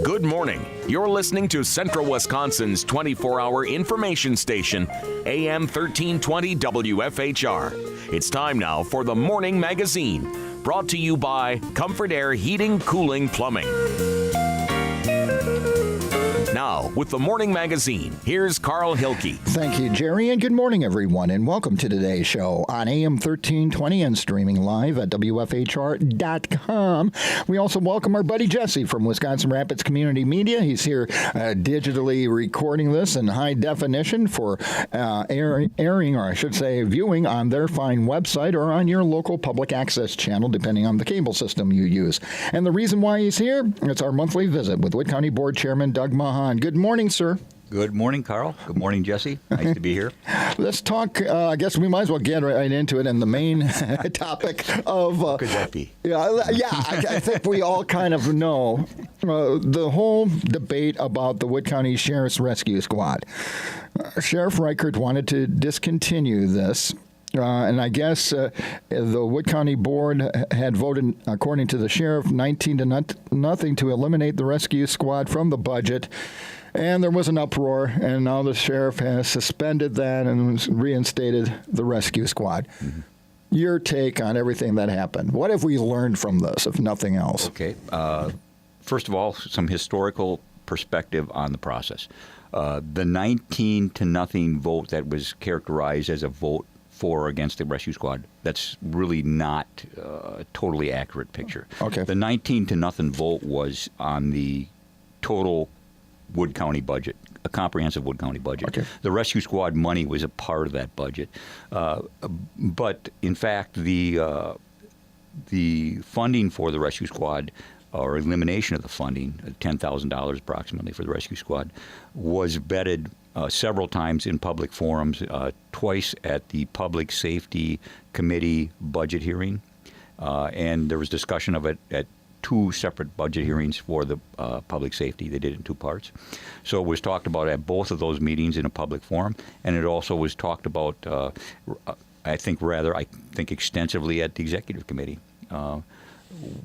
Good morning. You're listening to Central Wisconsin's 24-hour information station, AM 1320 WFHR. It's time now for the Morning Magazine, brought to you by Comfort Air Heating, Cooling, Plumbing. Now, with the Morning Magazine, here's Carl Hilke. Thank you, Jerry, and good morning, everyone, and welcome to today's show on AM 1320 and streaming live at WFHR.com. We also welcome our buddy Jesse from Wisconsin Rapids Community Media. He's here digitally recording this in high definition for airing, or I should say, viewing on their fine website or on your local public access channel, depending on the cable system you use. And the reason why he's here, it's our monthly visit with Wood County Board Chairman Doug Machon. Good morning, sir. Good morning, Carl. Good morning, Jesse. Nice to be here. Let's talk, I guess we might as well get right into it, and the main topic of... What could that be? I think we all kind of know the whole debate about the Wood County Sheriff's Rescue Squad. Sheriff Reichert wanted to discontinue this. And I guess the Wood County Board had voted, according to the sheriff, 19-0 to eliminate the rescue squad from the budget. And there was an uproar, and now the sheriff has suspended that and reinstated the rescue squad. Mm-hmm. Your take on everything that happened. What have we learned from this, if nothing else? Okay. First of all, some historical perspective on the process. The 19-0 vote that was characterized as a vote for or against the rescue squad, that's really not a totally accurate picture. Okay. The 19-0 vote was on the total Wood County budget, a comprehensive Wood County budget. Okay. The rescue squad money was a part of that budget. But in fact, the funding for the rescue squad, or elimination of the funding, $10,000 approximately for the rescue squad, was vetted several times in public forums, twice at the Public Safety Committee budget hearing, and there was discussion of it at two separate budget hearings for the public safety. They did it in two parts. So it was talked about at both of those meetings in a public forum, and it also was talked about, I think extensively at the executive committee.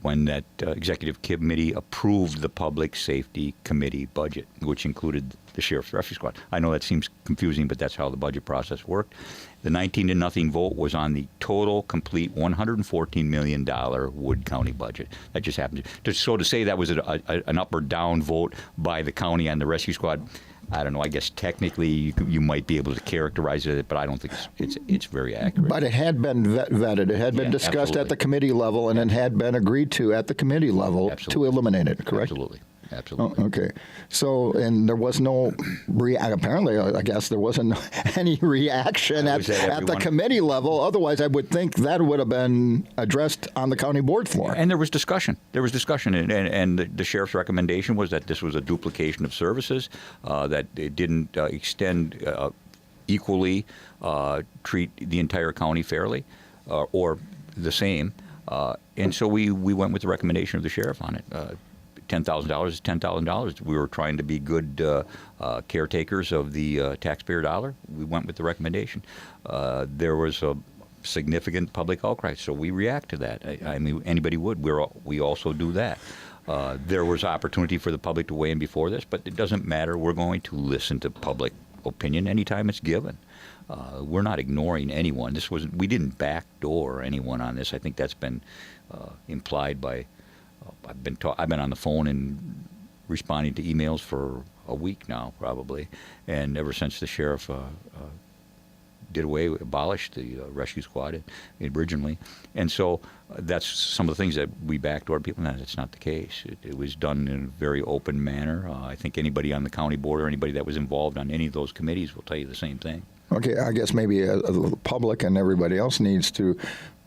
When that executive committee approved the Public Safety Committee budget, which included the Sheriff's Rescue Squad. I know that seems confusing, but that's how the budget process worked. The 19-0 vote was on the total, complete $114 million Wood County budget. That just happened. So to say that was an up or down vote by the county on the rescue squad, I don't know. I guess technically you might be able to characterize it, but I don't think it's very accurate. But it had been vetted. It had been discussed absolutely. at the committee level, and it had been agreed to at the committee level to eliminate it, correct? Absolutely. Oh, okay. So, and there was no apparently, I guess there wasn't any reaction at the committee level. Otherwise, I would think that would have been addressed on the county board floor. And there was discussion. And the sheriff's recommendation was that this was a duplication of services, that it didn't extend equally, treat the entire county fairly, or the same. And so we went with the recommendation of the sheriff on it. $10,000 is $10,000. We were trying to be good caretakers of the taxpayer dollar. We went with the recommendation. There was a significant public outcry, so we react to that. I mean, anybody would. We also do that. There was opportunity for the public to weigh in before this, but it doesn't matter. We're going to listen to public opinion anytime it's given. We're not ignoring anyone. We didn't backdoor anyone on this. I think that's been implied by. I've been on the phone and responding to emails for a week now, probably, and ever since the sheriff abolished the rescue squad originally, and so that's some of the things that we backdoor people. No, that's not the case. It was done in a very open manner. I think anybody on the county board or anybody that was involved on any of those committees will tell you the same thing. Okay, I guess maybe the public and everybody else needs to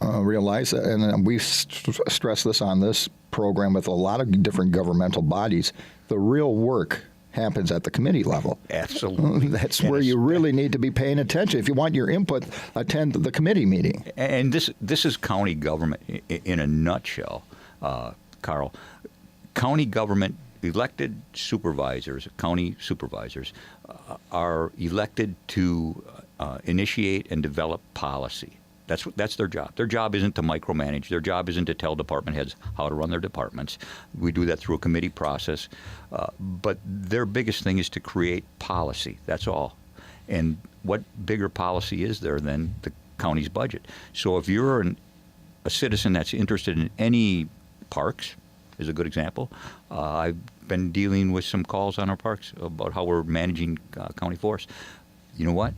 realize that, and we stress this on this program with a lot of different governmental bodies, the real work happens at the committee level. Absolutely. That's where you really need to be paying attention. If you want your input, attend the committee meeting. And this is county government in a nutshell, Carl. County government, elected supervisors, county supervisors, are elected to initiate and develop policy. That's their job. Their job isn't to micromanage. Their job isn't to tell department heads how to run their departments. We do that through a committee process. But their biggest thing is to create policy. That's all. And what bigger policy is there than the county's budget? So if you're a citizen that's interested in any parks, is a good example. I've been dealing with some calls on our parks about how we're managing county forests. You know what?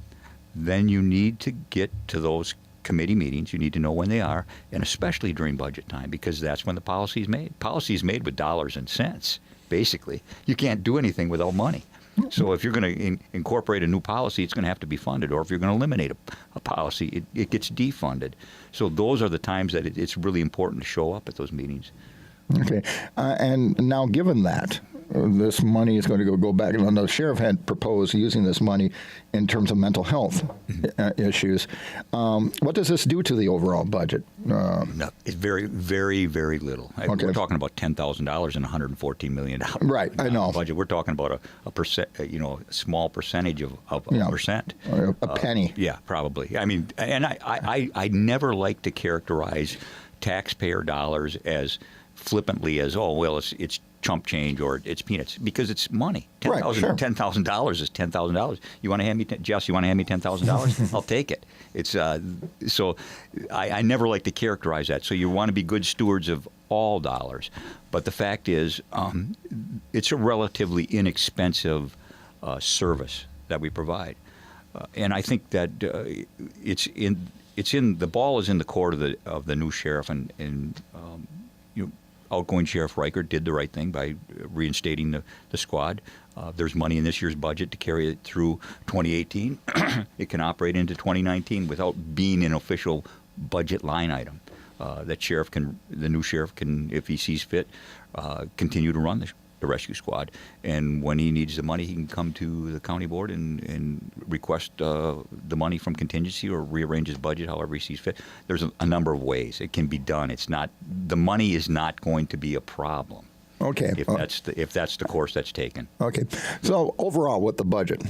Then you need to get to those committee meetings. You need to know when they are, and especially during budget time, because that's when the policy is made. Policy is made with dollars and cents, basically. You can't do anything without money. So if you're going to incorporate a new policy, it's going to have to be funded. Or if you're going to eliminate a policy, it gets defunded. So those are the times that it's really important to show up at those meetings. Okay. And now, given that, this money is going to go back, and the sheriff had proposed using this money in terms of mental health issues. What does this do to the overall budget? No, it's very, very, very little. Okay. We're talking about $10,000 and $114 million. Right, I know. Budget. We're talking about a percent, a small percentage of a percent. A penny. Yeah, probably. I mean, and I never like to characterize taxpayer dollars as flippantly as, oh, well, it's chump change or it's peanuts, because it's money. $10,000 sure. $10,000 is $10,000. You want to hand me, Jess? You want to hand me $10,000? I'll take it. It's so I never like to characterize that. So you want to be good stewards of all dollars, but the fact is, it's a relatively inexpensive service that we provide, and I think that the ball is in the court of the new sheriff, and outgoing Sheriff Reichert did the right thing by reinstating the squad. There's money in this year's budget to carry it through 2018. It can operate into 2019 without being an official budget line item. The new sheriff can, if he sees fit, continue to run the rescue squad. And when he needs the money, he can come to the county board and request the money from contingency or rearrange his budget however he sees fit. There's a number of ways it can be done. The money is not going to be a problem. Okay. If that's the course that's taken. Okay. So overall, with the budget,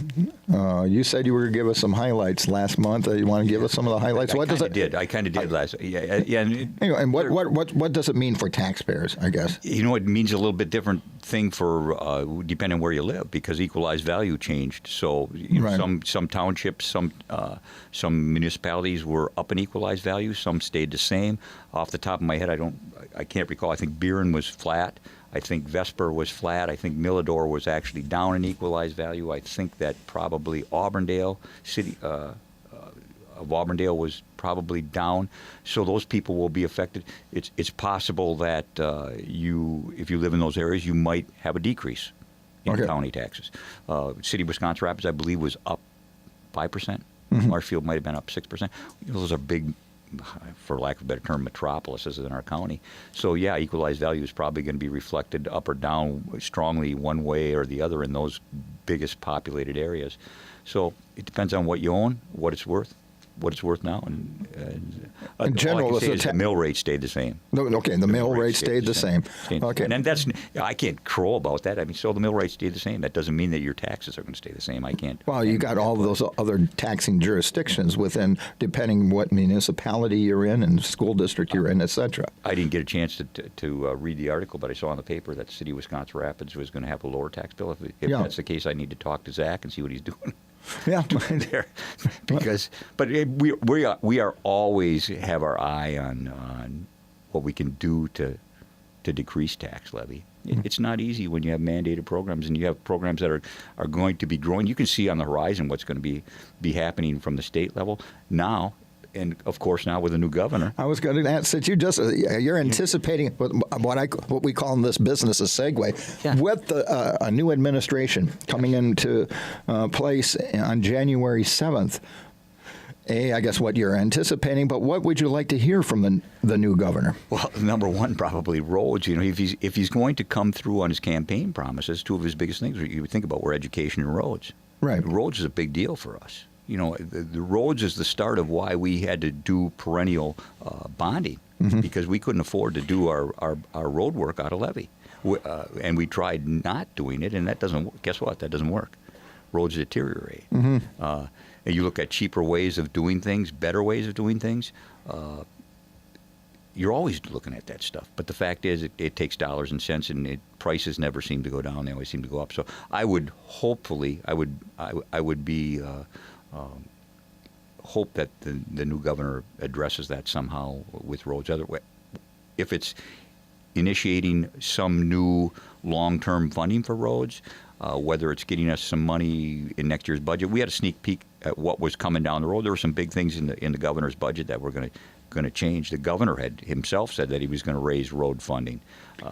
you said you were going to give us some highlights last month. You want to give us some of the highlights? I kind of did last. Yeah. Anyway, and what does it mean for taxpayers? I guess it means a little bit different thing for depending on where you live, because equalized value changed. So right. some townships, some municipalities were up in equalized value. Some stayed the same. Off the top of my head, I can't recall. I think Buren was flat. I think Vesper was flat. I think Millador was actually down in equalized value. I think that probably Auburndale, city of Auburndale, was probably down. So those people will be affected. It's possible that if you live in those areas, you might have a decrease in county taxes. City of Wisconsin Rapids, I believe, was up 5%. Mm-hmm. Marshfield might have been up 6%. Those are big, for lack of a better term, metropolises in our county. So, yeah, equalized value is probably going to be reflected up or down strongly one way or the other in those biggest populated areas. So it depends on what you own, what it's worth now. And in general, the mill rate stayed the same. Okay, the mill rate stayed the same. Okay. And that's, I can't crow about that. I mean, so the mill rate stayed the same. That doesn't mean that your taxes are going to stay the same. I can't. Well, you got all of those other taxing jurisdictions within, depending what municipality you're in and school district you're in, et cetera. I didn't get a chance to read the article, but I saw in the paper that the City of Wisconsin Rapids was going to have a lower tax bill. If that's the case, I need to talk to Zach and see what he's doing. Yeah, there, but we are always have our eye on what we can do to decrease tax levy. It's not easy when you have mandated programs and you have programs that are going to be growing. You can see on the horizon what's going to be happening from the state level now. And of course, now with a new governor, I was going to ask, since you're anticipating what we call in this business a segue, with a new administration coming into place on January 7th. I guess what you're anticipating, but what would you like to hear from the new governor? Well, number one, probably roads. If he's going to come through on his campaign promises, two of his biggest things you would think about were education and roads. Right, roads is a big deal for us. The roads is the start of why we had to do perennial bonding, because we couldn't afford to do our road work out of levy. And we tried not doing it, and that doesn't, guess what? That doesn't work. Roads deteriorate. and you look at cheaper ways of doing things, better ways of doing things, you're always looking at that stuff. But the fact is, it takes dollars and cents, and prices never seem to go down; they always seem to go up. So I would hopefully, I would be hope that the new governor addresses that somehow with roads. If it's initiating some new long-term funding for roads, whether it's getting us some money in next year's budget. We had a sneak peek at what was coming down the road. There were some big things in the governor's budget that were going to change. The governor had himself said that he was going to raise road funding.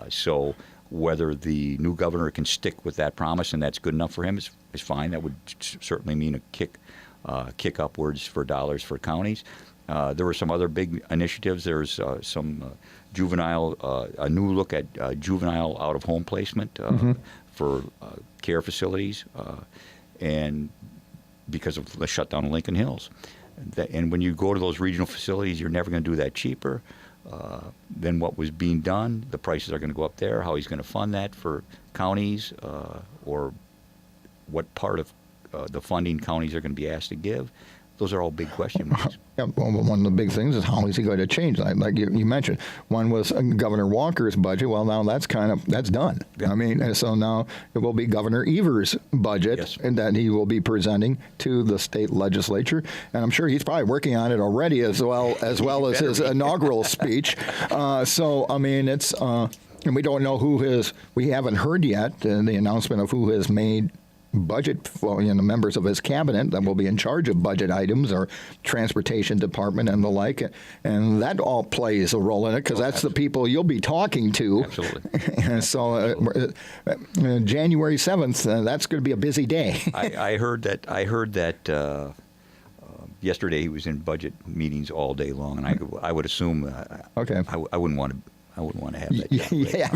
So whether the new governor can stick with that promise and that's good enough for him is fine. That would certainly mean a kick upwards for dollars for counties. There were some other big initiatives. There's some a new look at juvenile out-of-home placement for care facilities, and because of the shutdown in Lincoln Hills. And when you go to those regional facilities, you're never going to do that cheaper than what was being done. The prices are going to go up there. How he's going to fund that for counties, or what part of the funding counties are going to be asked to give. Those are all big question marks. Yeah, well, one of the big things is how is he going to change? Like you mentioned, one was Governor Walker's budget. Well, now that's done. Yeah. I mean, so now it will be Governor Evers' budget, yes, and that he will be presenting to the state legislature. And I'm sure he's probably working on it already, as well as his inaugural speech. So I mean, it's and we don't know we haven't heard yet the announcement of who has made budget for the members of his cabinet that will be in charge of budget items or transportation department and the like, and that all plays a role in it because that's the people you'll be talking to. Absolutely. And so January 7th, that's going to be a busy day. I heard that yesterday he was in budget meetings all day long, and I would assume okay. I wouldn't want to have that job. Yeah,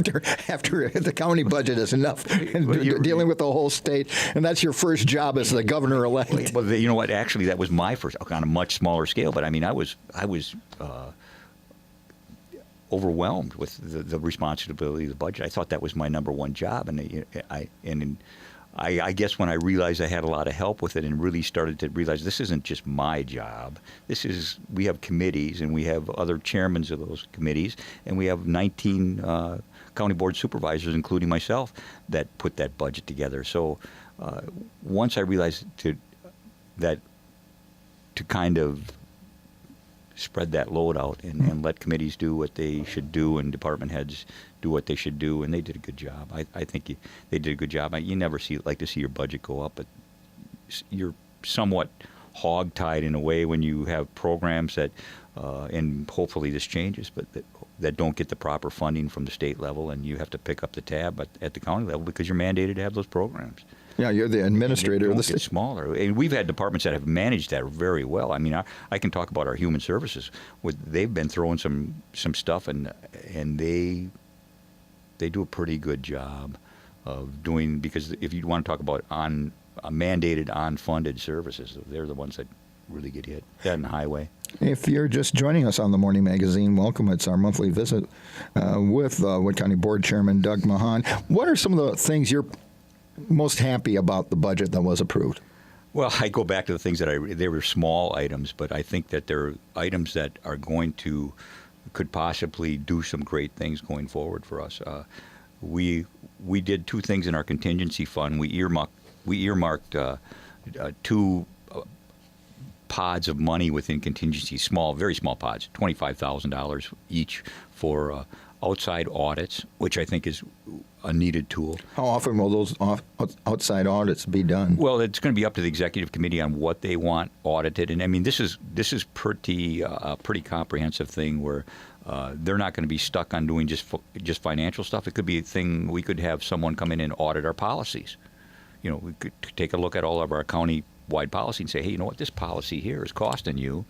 after the county budget is enough, dealing with the whole state, and that's your first job as the governor-elect. Well, you know what? Actually, that was my first, on a much smaller scale. But I mean, I was overwhelmed with the responsibility of the budget. I thought that was my number one job, and I guess when I realized I had a lot of help with it and really started to realize this isn't just my job. We have committees, and we have other chairmen of those committees, and we have 19 county board supervisors, including myself, that put that budget together. So once I realized to kind of spread that load out and let committees do what they should do and department heads do what they should do, and they did a good job. I think they did a good job. You never like to see your budget go up, but you're somewhat hog-tied in a way when you have programs that, and hopefully this changes, but that don't get the proper funding from the state level, and you have to pick up the tab at the county level because you're mandated to have those programs. Yeah, you're the administrator of the state. It's smaller, and we've had departments that have managed that very well. I mean, I can talk about our human services. They've been throwing some stuff, and they do a pretty good job of doing, because if you want to talk about mandated unfunded services, they're the ones that really get hit. That and the highway. If you're just joining us on the Morning Magazine, welcome. It's our monthly visit with Wood County Board Chairman Doug Machon. What are some of the things you're most happy about the budget that was approved? Well, I go back to the things that they were small items, but I think that they're items that are could possibly do some great things going forward for us. We did two things in our contingency fund. We earmarked two pods of money within contingency, very small pods, $25,000 each for outside audits, which I think is a needed tool. How often will those outside audits be done? Well, it's going to be up to the executive committee on what they want audited, and I mean this is pretty comprehensive thing where they're not going to be stuck on doing just financial stuff. It could be a thing we could have someone come in and audit our policies. You know, we could take a look at all of our county-wide policy and say, hey, you know what, this policy here is costing you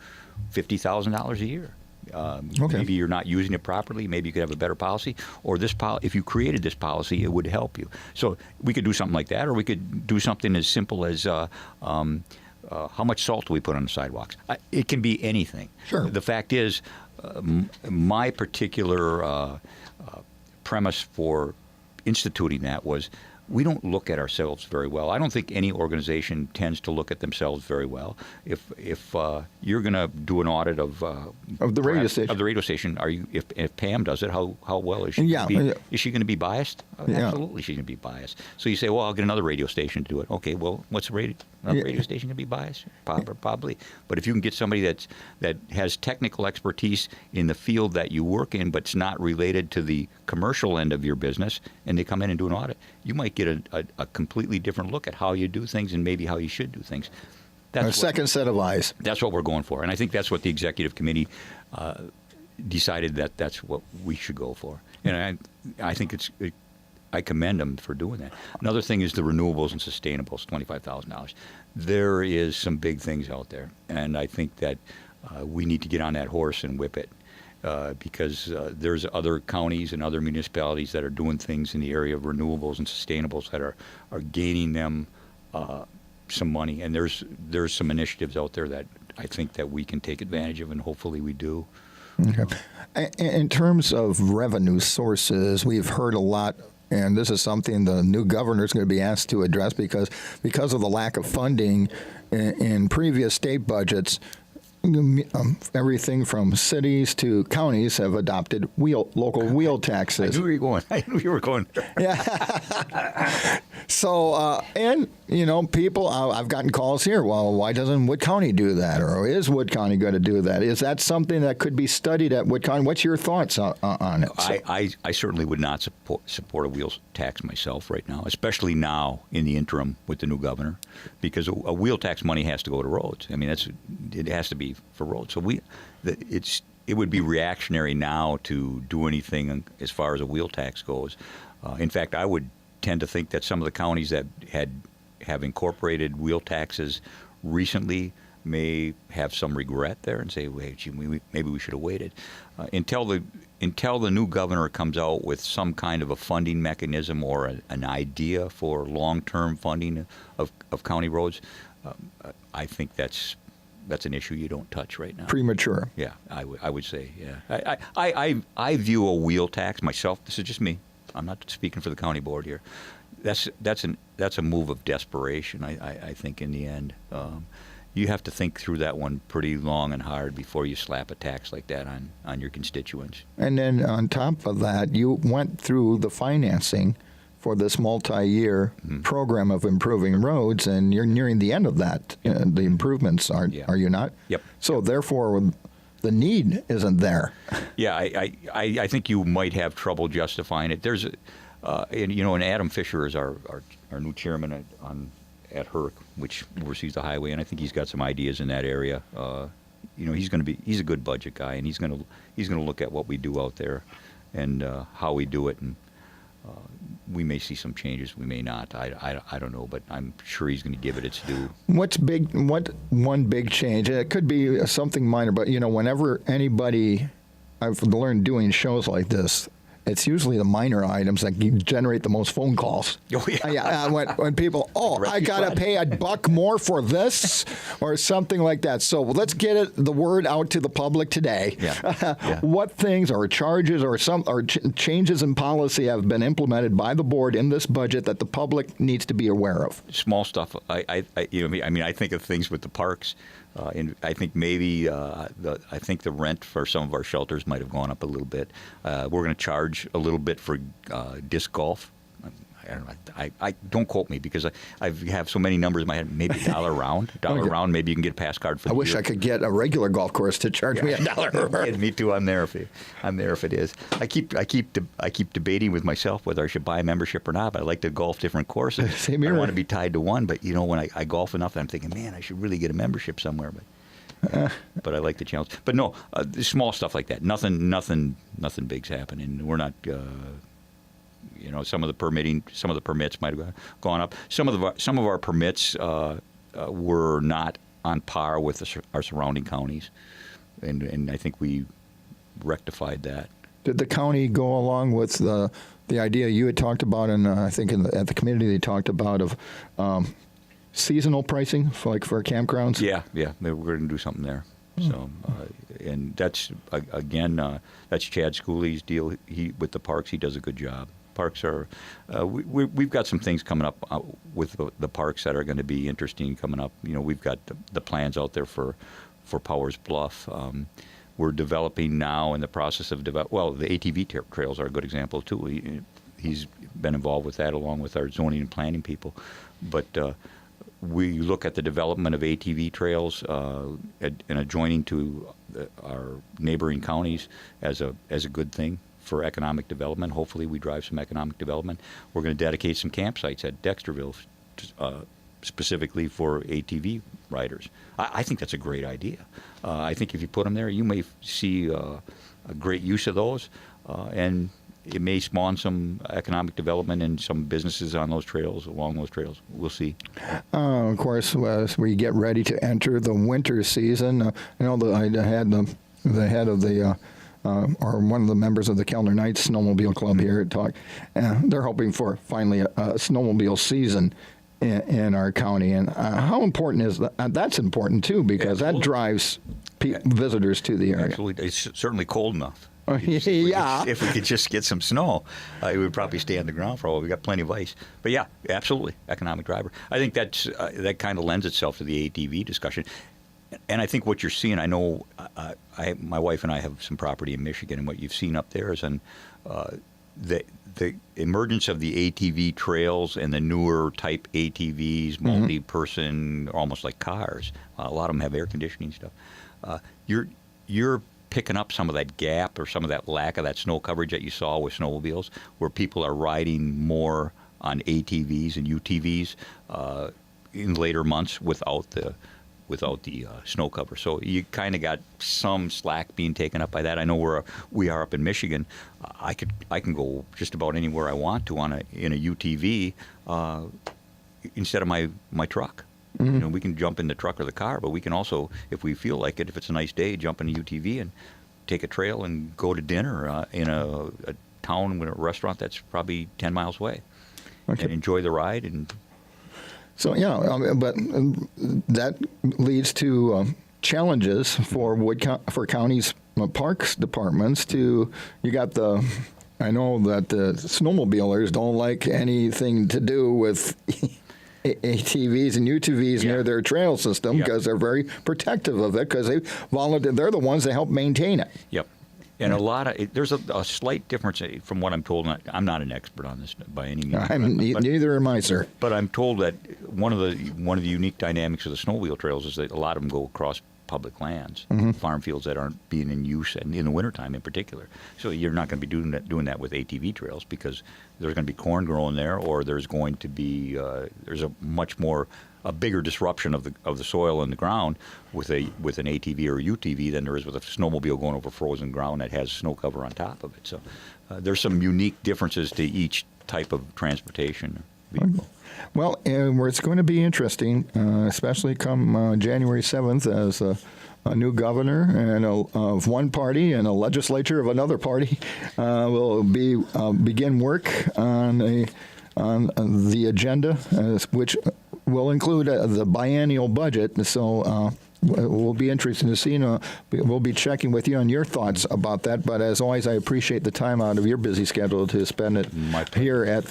$50,000 a year. Okay. Maybe you're not using it properly. Maybe you could have a better policy. Or if you created this policy, it would help you. So we could do something like that, or we could do something as simple as how much salt do we put on the sidewalks? It can be anything. Sure. The fact is, my particular premise for instituting that was we don't look at ourselves very well. I don't think any organization tends to look at themselves very well. If you're going to do an audit of the radio station, if Pam does it, how well is she? Is she going to be biased? Absolutely, she's going to be biased. So you say, well, I'll get another radio station to do it. Okay, well, what's a radio station going to be biased? Probably. But if you can get somebody that has technical expertise in the field that you work in, but it's not related to the commercial end of your business, and they come in and do an audit, you might get a completely different look at how you do things and maybe how you should do things. That's a second set of eyes. That's what we're going for. And I think that's what the executive committee decided that's what we should go for. And I think I commend them for doing that. Another thing is the renewables and sustainables, $25,000. There is some big things out there, and I think that we need to get on that horse and whip it. Because there's other counties and other municipalities that are doing things in the area of renewables and sustainables that are gaining them some money. And there's some initiatives out there that I think that we can take advantage of, and hopefully we do. Okay. In terms of revenue sources, we've heard a lot, and this is something the new governor is going to be asked to address because of the lack of funding in previous state budgets. Everything from cities to counties have adopted local wheel taxes. I knew you were going. Yeah. So, and, people, I've gotten calls here, well, why doesn't Wood County do that? Or is Wood County going to do that? Is that something that could be studied at Wood County? What's your thoughts on it? I certainly would not support a wheels tax myself right now, especially now in the interim with the new governor, because a wheel tax money has to go to roads. I mean, it has to be for roads. So it would be reactionary now to do anything as far as a wheel tax goes. In fact, I would tend to think that some of the counties that have incorporated wheel taxes recently may have some regret there and say, "Wait, maybe we should have waited until the new governor comes out with some kind of a funding mechanism or an idea for long-term funding of county roads." I think that's an issue you don't touch right now. Premature. Yeah, I would say. Yeah, I view a wheel tax myself. This is just me. I'm not speaking for the county board here. That's a move of desperation. I think in the end, you have to think through that one pretty long and hard before you slap a tax like that on your constituents. And then on top of that, you went through the financing for this multi-year program of improving roads, and you're nearing the end of that. The improvements are you not? Yep. So therefore, the need isn't there. Yeah, I think you might have trouble justifying it. There's, and Adam Fisher is our new chairman at HERC, which oversees the highway, and I think he's got some ideas in that area. He's a good budget guy, and he's going to look at what we do out there and how we do it, and we may see some changes, we may not. I don't know, but I'm sure he's going to give it its due. What one big change? It could be something minor, but whenever anybody, I've learned doing shows like this, it's usually the minor items that generate the most phone calls. Oh, yeah. When people, I got to pay $1 more for this or something like that. So let's get the word out to the public today. Yeah. What things or charges or changes in policy have been implemented by the board in this budget that the public needs to be aware of? Small stuff. I think of things with the parks. And I think maybe the rent for some of our shelters might have gone up a little bit. We're going to charge a little bit for disc golf. I don't know. I don't quote me because I have so many numbers in my head. Maybe $1 a round. Maybe you can get a pass card for. I wish I could get a regular golf course to charge me $1. Me too. I'm there if it is. I keep debating with myself whether I should buy a membership or not. But I like to golf different courses. Same here. I don't want to be tied to one. But when I golf enough, I'm thinking, man, I should really get a membership somewhere. But I like the challenge. But no, small stuff like that. Nothing big's happening. We're not. Some of the permits might have gone up. Some of our permits were not on par with our surrounding counties, and I think we rectified that. Did the county go along with the idea you had talked about, and I think at the committee they talked about of seasonal pricing for campgrounds? Yeah, we're going to do something there. So, and that's again, that's Chad Schooley's deal. He with the parks, he does a good job. Parks are. We've got some things coming up with the parks that are going to be interesting coming up. We've got the plans out there for Powers Bluff. We're developing now in the process of the ATV trails are a good example too. He's been involved with that along with our zoning and planning people, but. We look at the development of ATV trails and adjoining to our neighboring counties as a good thing for economic development. Hopefully we drive some economic development. We're going to dedicate some campsites at Dexterville specifically for ATV riders. I think that's a great idea. I think if you put them there, you may see a great use of those, and it may spawn some economic development and some businesses on those trails, along those trails. We'll see. Of course, as we get ready to enter the winter season, I had the head of the or one of the members of the Kellner Knights Snowmobile Club here talk. They're hoping for finally a snowmobile season in our county. And how important is that? That's important too, because that drives visitors to the area. Absolutely. It's certainly cold enough. If we could just get some snow, it would probably stay on the ground for a while. We've got plenty of ice. But yeah, absolutely, economic driver. I think that kind of lends itself to the ATV discussion. And I think what you're seeing, I know my wife and I have some property in Michigan, and what you've seen up there is the emergence of the ATV trails and the newer type ATVs, multi-person, almost like cars. A lot of them have air conditioning stuff. You're picking up some of that gap or some of that lack of that snow coverage that you saw with snowmobiles, where people are riding more on ATVs and UTVs in later months without the snow cover. So you kind of got some slack being taken up by that. I know we are up in Michigan. I can go just about anywhere I want to in a UTV instead of my truck. We can jump in the truck or the car, but we can also, if we feel like it, if it's a nice day, jump in a UTV and take a trail and go to dinner in a town with a restaurant that's probably 10 miles away, and enjoy the ride. And so, but that leads to challenges for counties' parks departments. I know that the snowmobilers don't like anything to do with ATVs and UTVs near their trail system because they're very protective of it because they volunteer. They're the ones that help maintain it. Yep. And there's a slight difference from what I'm told. I'm not an expert on this by any means. Neither am I, sir. But I'm told that one of the unique dynamics of the snowmobile trails is that a lot of them go across public lands, farm fields that aren't being in use, and in the wintertime in particular. So you're not going to be doing that with ATV trails because there's going to be corn growing there, or there's going to be there's a bigger disruption of the soil and the ground with an ATV or UTV than there is with a snowmobile going over frozen ground that has snow cover on top of it. So there's some unique differences to each type of transportation vehicle. Well, it's going to be interesting, especially come January 7th, as a new governor of one party and a legislature of another party will begin work on the agenda, which will include the biennial budget. So it will be interesting to see. We'll be checking with you on your thoughts about that. But as always, I appreciate the time out of your busy schedule to spend it here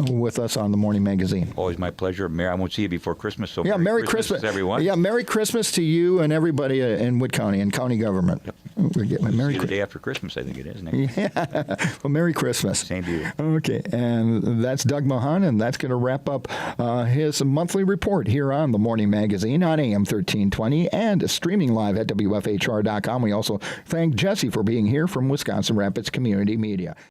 with us on the Morning Magazine. Always my pleasure. Mayor, I won't see you before Christmas. So Merry Christmas, everyone. Yeah, Merry Christmas to you and everybody in Wood County and county government. Yep. The day after Christmas, I think it is. Yeah. Well, Merry Christmas. Same to you. Okay, and that's Doug Machon, and that's going to wrap up his monthly report here on the Morning Magazine on AM 1320 and streaming live at WFHR.com. We also thank Jesse for being here from Wisconsin Rapids Community Media.